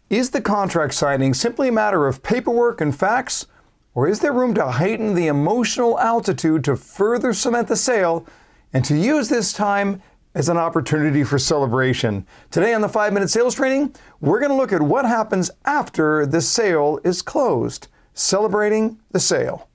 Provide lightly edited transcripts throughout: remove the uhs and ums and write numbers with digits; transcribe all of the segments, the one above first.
Is the contract signing simply a matter of paperwork and facts, or is there room to heighten the emotional altitude to further cement the sale and to use this time as an opportunity for celebration? Today on the 5-Minute Sales Training, we're going to look at what happens after the sale is closed, celebrating the sale.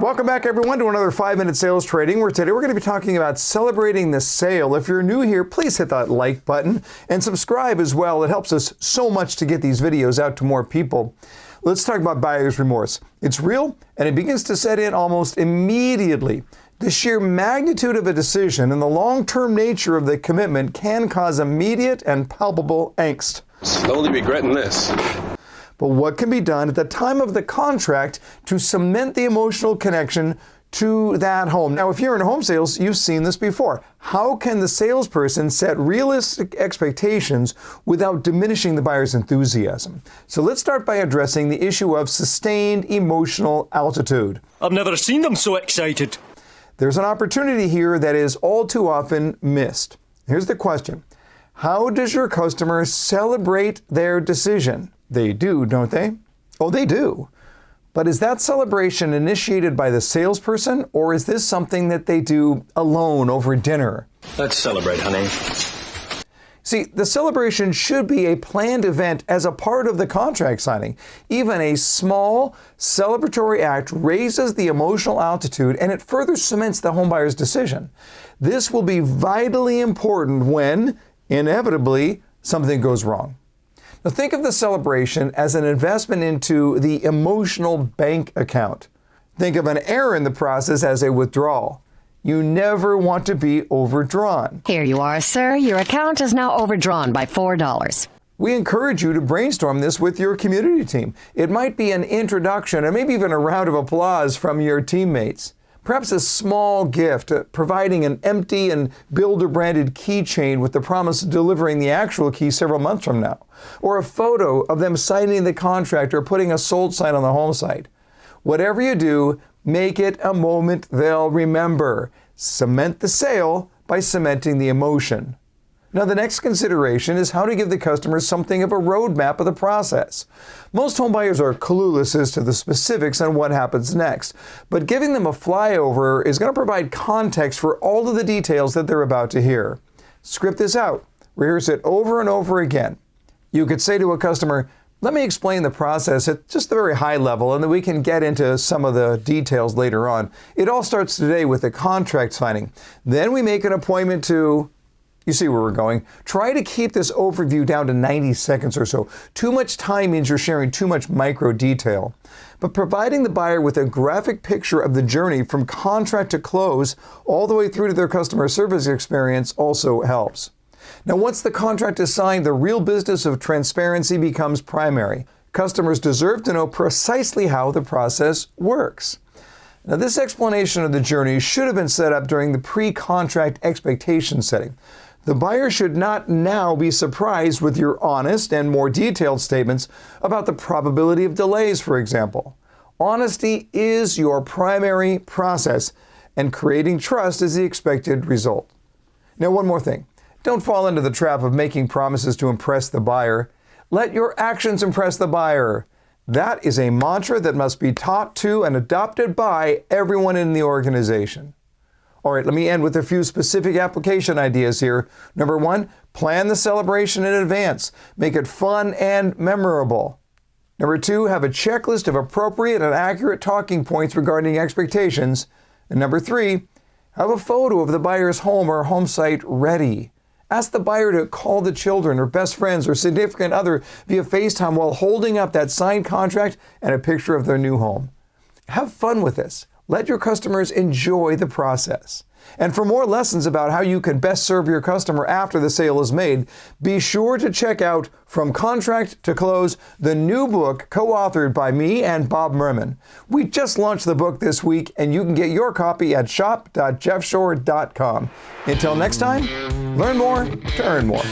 Welcome back, everyone, to another 5-Minute Sales Training, where today we're going to be talking about celebrating the sale. If you're new here, please hit that like button and subscribe as well. It helps us so much to get these videos out to more people. Let's talk about buyer's remorse. It's real, and it begins to set in almost immediately. The sheer magnitude of a decision and the long-term nature of the commitment can cause immediate and palpable angst. Slowly regretting this. But what can be done at the time of the contract to cement the emotional connection to that home? Now, if you're in home sales, you've seen this before. How can the salesperson set realistic expectations without diminishing the buyer's enthusiasm? So let's start by addressing the issue of sustained emotional altitude. I've never seen them so excited. There's an opportunity here that is all too often missed. Here's the question. How does your customer celebrate their decision? They do, don't they? Oh, they do. But is that celebration initiated by the salesperson, or is this something that they do alone over dinner? Let's celebrate, honey. See, the celebration should be a planned event as a part of the contract signing. Even a small celebratory act raises the emotional altitude and it further cements the homebuyer's decision. This will be vitally important when, inevitably, something goes wrong. Now think of the celebration as an investment into the emotional bank account. Think of an error in the process as a withdrawal. You never want to be overdrawn. Here you are, sir. Your account is now overdrawn by $4. We encourage you to brainstorm this with your community team. It might be an introduction and maybe even a round of applause from your teammates. Perhaps a small gift, providing an empty and builder-branded keychain with the promise of delivering the actual key several months from now. Or a photo of them signing the contract or putting a sold sign on the home site. Whatever you do, make it a moment they'll remember. Cement the sale by cementing the emotion. Now, the next consideration is how to give the customer something of a roadmap of the process. Most homebuyers are clueless as to the specifics on what happens next, but giving them a flyover is going to provide context for all of the details that they're about to hear. Script this out. Rehearse it over and over again. You could say to a customer, "Let me explain the process at just the very high level, and then we can get into some of the details later on. It all starts today with the contract signing. Then we make an appointment to..." You see where we're going. Try to keep this overview down to 90 seconds or so. Too much time means you're sharing too much micro detail. But providing the buyer with a graphic picture of the journey from contract to close all the way through to their customer service experience also helps. Now, once the contract is signed, the real business of transparency becomes primary. Customers deserve to know precisely how the process works. Now, this explanation of the journey should have been set up during the pre-contract expectation setting. The buyer should not now be surprised with your honest and more detailed statements about the probability of delays, for example. Honesty is your primary process, and creating trust is the expected result. Now, one more thing. Don't fall into the trap of making promises to impress the buyer. Let your actions impress the buyer. That is a mantra that must be taught to and adopted by everyone in the organization. All right, let me end with a few specific application ideas here. Number one, plan the celebration in advance. Make it fun and memorable. Number two, have a checklist of appropriate and accurate talking points regarding expectations. And number three, have a photo of the buyer's home or home site ready. Ask the buyer to call the children or best friends or significant other via FaceTime while holding up that signed contract and a picture of their new home. Have fun with this. Let your customers enjoy the process. And for more lessons about how you can best serve your customer after the sale is made, be sure to check out From Contract to Close, the new book co-authored by me and Bob Merman. We just launched the book this week, and you can get your copy at shop.jeffshore.com. Until next time, learn more to earn more.